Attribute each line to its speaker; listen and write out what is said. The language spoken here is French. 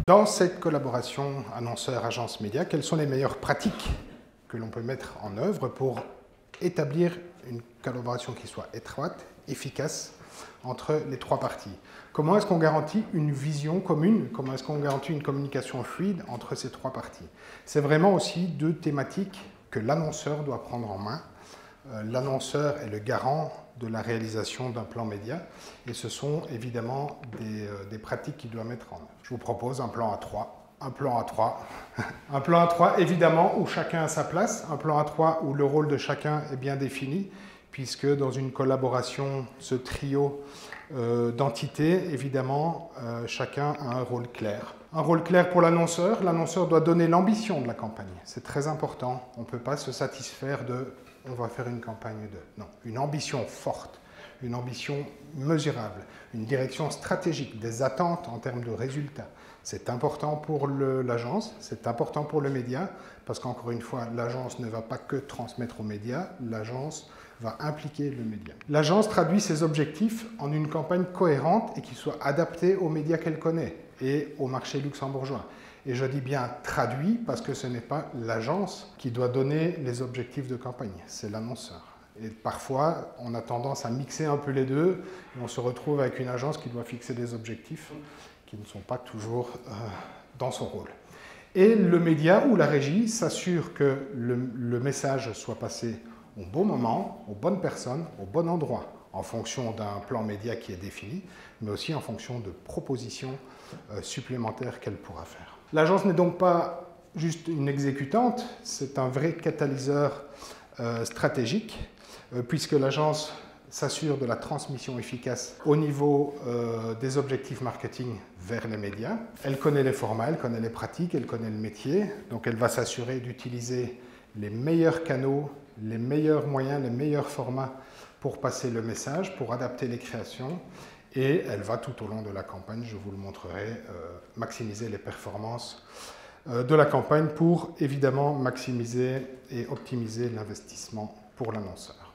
Speaker 1: Dans cette collaboration annonceur-agence média, quelles sont les meilleures pratiques que l'on peut mettre en œuvre pour établir une collaboration qui soit étroite, efficace entre les trois parties? Comment est-ce qu'on garantit une vision commune? Comment est-ce qu'on garantit une communication fluide entre ces trois parties? C'est vraiment aussi deux thématiques que l'annonceur doit prendre en main. L'annonceur est le garant de la réalisation d'un plan média et ce sont évidemment des pratiques qu'il doit mettre en œuvre. Je vous propose un plan A3. Un plan A3, un plan A3 évidemment où chacun a sa place, un plan A3 où le rôle de chacun est bien défini, puisque dans une collaboration, ce trio d'entités, évidemment, chacun a un rôle clair. Un rôle clair pour l'annonceur doit donner l'ambition de la campagne, c'est très important, on ne peut pas se satisfaire de « on va faire une campagne de ». Non, une ambition forte, une ambition mesurable, une direction stratégique, des attentes en termes de résultats. C'est important pour l'agence, c'est important pour le média, parce qu'encore une fois, l'agence ne va pas que transmettre aux médias, l'agence va impliquer le média. L'agence traduit ses objectifs en une campagne cohérente et qui soit adaptée aux médias qu'elle connaît et au marché luxembourgeois. Et je dis bien traduit parce que ce n'est pas l'agence qui doit donner les objectifs de campagne, c'est l'annonceur. Et parfois, on a tendance à mixer un peu les deux et on se retrouve avec une agence qui doit fixer des objectifs qui ne sont pas toujours dans son rôle. Et le média ou la régie s'assure que le message soit passé au bon moment, aux bonnes personnes, au bon endroit, en fonction d'un plan média qui est défini, mais aussi en fonction de propositions supplémentaires qu'elle pourra faire. L'agence n'est donc pas juste une exécutante, c'est un vrai catalyseur stratégique, puisque l'agence s'assure de la transmission efficace au niveau des objectifs marketing vers les médias. Elle connaît les formats, elle connaît les pratiques, elle connaît le métier, donc elle va s'assurer d'utiliser les meilleurs canaux, les meilleurs moyens, les meilleurs formats pour passer le message, pour adapter les créations, et elle va tout au long de la campagne, je vous le montrerai, maximiser les performances de la campagne pour évidemment maximiser et optimiser l'investissement pour l'annonceur.